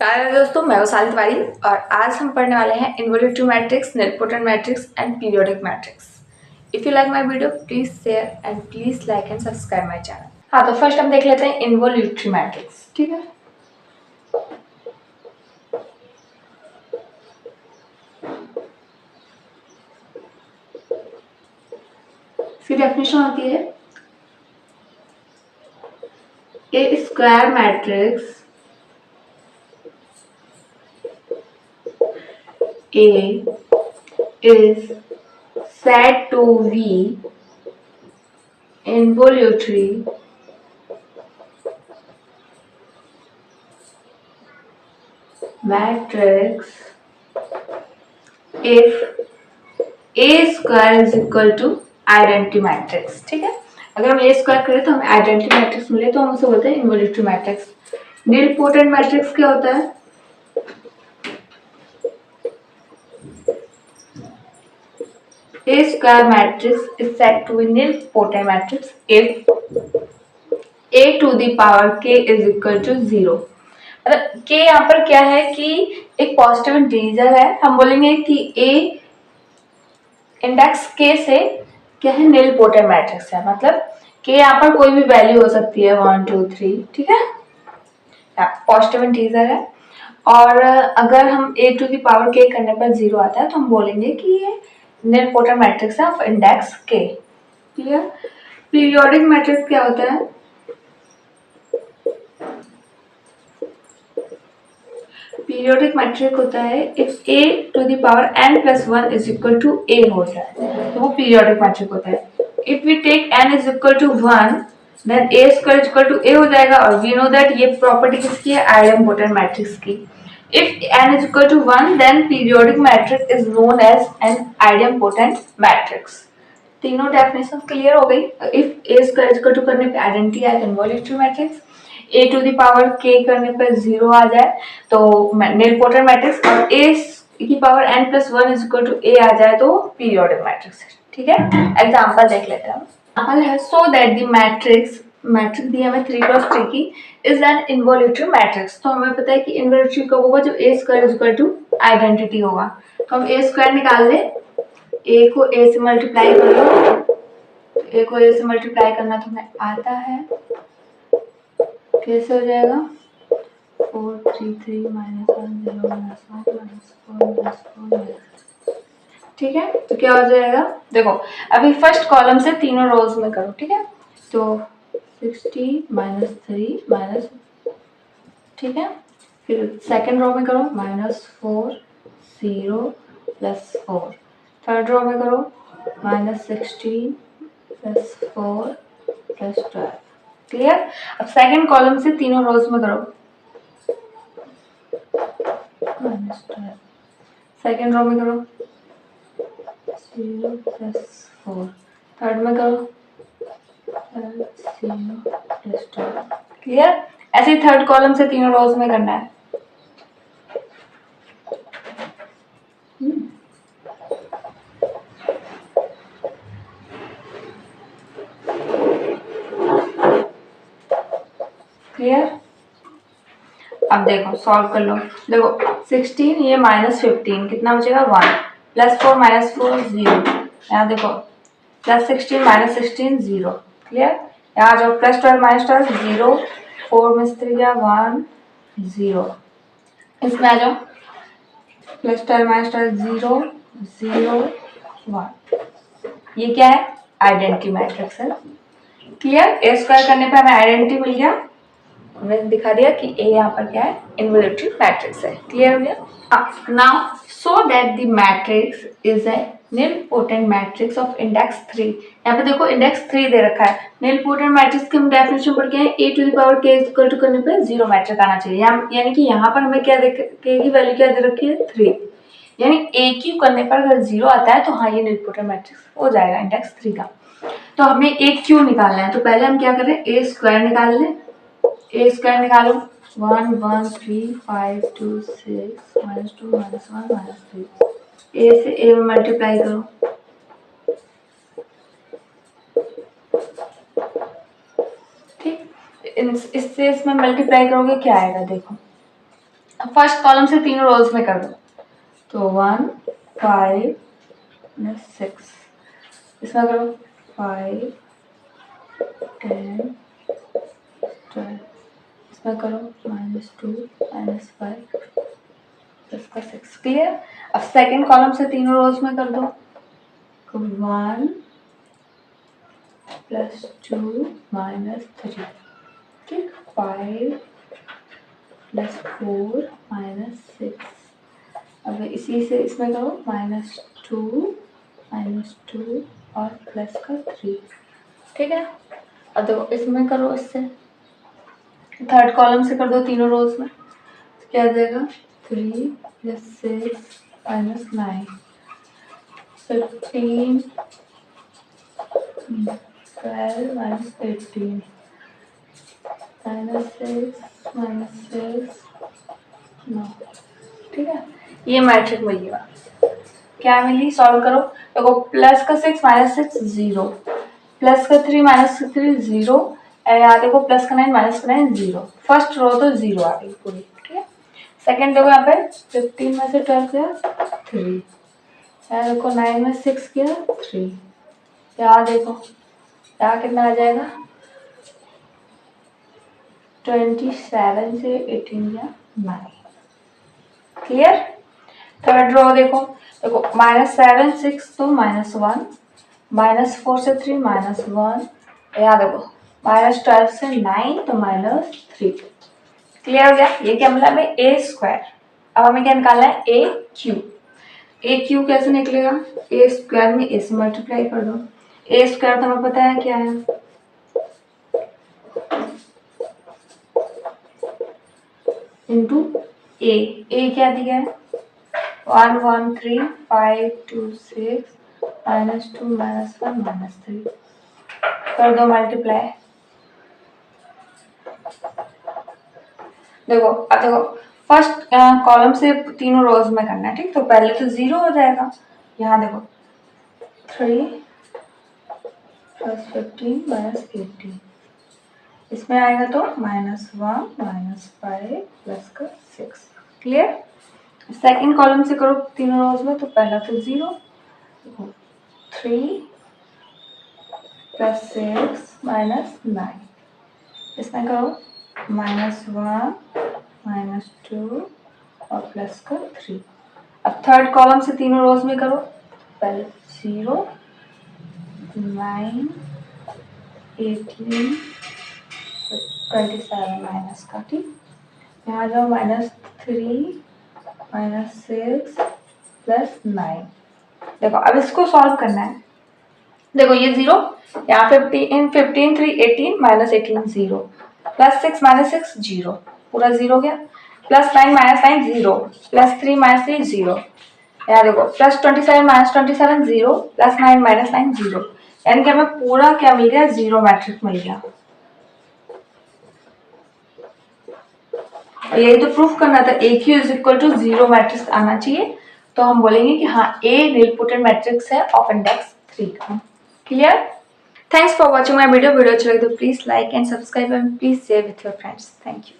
प्यारे दोस्तों, मैं वैशाली तिवारी और आज हम पढ़ने वाले हैं involutive matrix, nilpotent matrix and periodic matrix. If you like my video please share and please like and subscribe my channel. हाँ, तो फर्स्ट हम देख लेते हैं इन्वोल्यूटिव मैट्रिक्स। ठीक है, इसकी डेफिनेशन होती है a square matrix A is said to be involutory matrix if A square is equal to identity matrix. ठीक है, अगर हम A स्क्वायर करें तो हमें आइडेंटिटी मैट्रिक्स मिले तो हम उसे बोलते हैं इन्वोल्यूटरी मैट्रिक्स। निलपोटेंट मैट्रिक्स क्या होता है? A square matrix is said to be nilpotent matrix if A to the power k is equal to 0। मतलब k यहाँ पर क्या है कि एक पॉजिटिव इंटीजर है। हम बोलेंगे कि A इंडेक्स k से क्या है, निलपोटेंट मैट्रिक्स है। मतलब k यहाँ पर कोई भी वैल्यू हो सकती है 1 2 3। ठीक है, पॉजिटिव इंटीजर है और अगर हम a to the power k करने पर 0 आता है तो हम बोलेंगे कि ये निलपोटेंट मैट्रिक्स है of index k। Clear? Periodic matrix क्या होता है? पीरियोडिक मैट्रिक होता है if a to the power n plus 1 is equal to a हो जाए तो वो पीरियोडिक मैट्रिक होता है। If we take n is equal to 1 then a square is equal to a हो जाएगा और वी नो दैट ये प्रॉपर्टी किसकी है, आइडेंटिटी मैट्रिक्स की। If n is equal to 1 then periodic matrix is known as an identity matrix. तीनों definition clear हो गई। If a square is equal to करने पे आइडेंटिटी है involutory matrix, a to the power k करने पर 0 आ जाए तो निलपोटेंट मैट्रिक्स, और a की power n plus 1 is equal to a आ जाए तो पीरियोडिक मैट्रिक्स। ठीक है, एग्जांपल देख लेते हैं। एग्जांपल है सो दैट द मैट्रिक्स दी हमें 3 क्रॉस 3 की इज एन इन्वोल्यूटरी मैट्रिक्स। तो हमें पता है कि इन्वोल्यूटरी कब होगा, जब a square is equal to identity होगा। तो हम a स्क्वायर निकाल लें, a को a से मल्टीप्लाई कर लो, a को a से मल्टीप्लाई करना तो हमें आता है। कैसे हो जाएगा? 4 3 3 माइनस 1 0 माइनस 1 माइनस 4 प्लस 4। ठीक है, तो क्या हो जाएगा? देखो अभी फर्स्ट कॉलम से तीनों रोज में करो। ठीक है, तो 60 माइनस 3 माइनस, ठीक है, फिर सेकंड रो में करो -4 0 प्लस 4, थर्ड रो में करो -16 प्लस 4 प्लस 12। क्लियर? अब सेकंड कॉलम से तीनों रोज में करो -12, सेकंड रो में करो 0 प्लस 4, थर्ड में करो 0 प्लस 12। क्लियर? ऐसे ही थर्ड कॉलम से तीनों रोज में करना है। क्लियर? अब देखो सॉल्व कर लो। देखो 16 ये -15 कितना बचेगा 1, प्लस 4 माइनस 4 0। यहाँ देखो +16 -16 0। क्लियर? यहाँ जाओ +12 -12 0, 4 में से 3 गया 1 0। इसमें आ जाओ +12 -12 0 0 1। ये क्या है? आइडेंटिटी मैट्रिक्स है। क्लियर? a स्क्वायर करने पे हमें आइडेंटिटी मिल गया, हमने दिखा दिया कि a यहाँ पर क्या है, इन्वोल्यूटरी मैट्रिक्स है। क्लियर हो गया? Now so that the matrix is a nilpotent matrix of index 3। यहाँ पे देखो इंडेक्स 3 दे रखा है। निलपोटेंट मैट्रिक्स की हम डेफिनेशन पढ़ के हैं, a to the power k equal to करने पे 0 मैट्रिक आना चाहिए। यानी कि यहाँ पर हमें क्या k की वैल्यू क्या दे रखी है 3, यानी a क्यू करने पर अगर 0 आता है तो हाँ ये निलपोटेंट मैट्रिक्स हो जाएगा इंडेक्स 3 का। तो हमें a क्यू निकालना है, तो पहले हम क्या करें, a स्क्वायर निकाल लें। a स्क्वायर निकालो 1 1 3 5 2 6 -2 -1 -3। a से a में मल्टीप्लाई करो, ठीक, इससे इसमें मल्टीप्लाई करोगे क्या आएगा? देखो फर्स्ट कॉलम से तीनों रोज में कर दो, तो 1 5 6, इसमें करो 5 10 12, इसमें करो -2 -5 इसका 6। क्लियर। अब सेकंड कॉलम से तीनों रोज में कर दो, 1 +2 -3, ठीक, 5 +4 -6। अब इसी से इसमें करो -2 -2 और प्लस का 3, ठीक है। अब देखो इसमें करो, इससे थर्ड कॉलम से कर दो तीनों रोज में, तो क्या देगा 3 + 6 - 9 15 12 - 18 -6 9, ठीक है। ये मैट्रिक मिलेगा, क्या मिली, सॉल्व करो। देखो प्लस का 6 -6 0, प्लस का 3 -3 0, यहाँ देखो प्लस का 9 -9 0। फर्स्ट रो तो 0 आ गई पूरी, ठीक है। सेकंड देखो यहाँ पे 15 में से 12 गया 3, यहाँ देखो 9 में 6 गया 3, यहाँ देखो यहाँ कितना आ जाएगा 27 से 18 गया 9। क्लियर। थर्ड रो देखो -7 6 तो -1, -4 से 3 -1, यहाँ देखो -12 से 9 तो -3। क्लियर हो गया। ये क्या मिला हमें a²। अब हमें क्या निकालना है AQ। AQ कैसे निकलेगा, a² में a से मल्टीप्लाई कर दो, a² तो हमें पता है क्या है, इंटू a क्या दिया है 1 1 3 5 2 6 -2 -1 -3, कर दो मल्टीप्लाई। देखो अब देखो फर्स्ट कॉलम से तीनों रोज में करना है, ठीक। तो पहले तो 0 हो जाएगा, यहाँ देखो 3 + 15 - 18, इसमें आएगा तो -1 -5 प्लस का 6। क्लियर। सेकंड कॉलम से करो तीनों रोज में, तो पहला तो 0, 3 + 6 -9, इसमें करो -1 -2 और प्लस का 3। अब थर्ड कॉलम से तीनों रोज में करो, पहले 0 9 18 27 माइनस का, ठीक। यहाँ जाओ -3 -6 + 9। देखो अब इसको सॉल्व करना है। देखो ये 0, यहाँ 15 3 18 -18 0, +6 -6 0, पूरा 0 गया, +9 -9 0, +3 -3 0, यहाँ देखो +27 -27 0, +9 -9 0, यानी कि हमें पूरा क्या मिल गया 0 मैट्रिक मिल गया। यही तो प्रूफ करना था, AQ = 0 मैट्रिक्स आना चाहिए, तो हम बोलेंगे कि हाँ A नीलपोटेंट मैट्रिक्स है ऑफ इंडेक्स 3 का। Clear. Thanks for watching my video. अच्छा लगे तो please like and subscribe and please share with your friends. Thank you.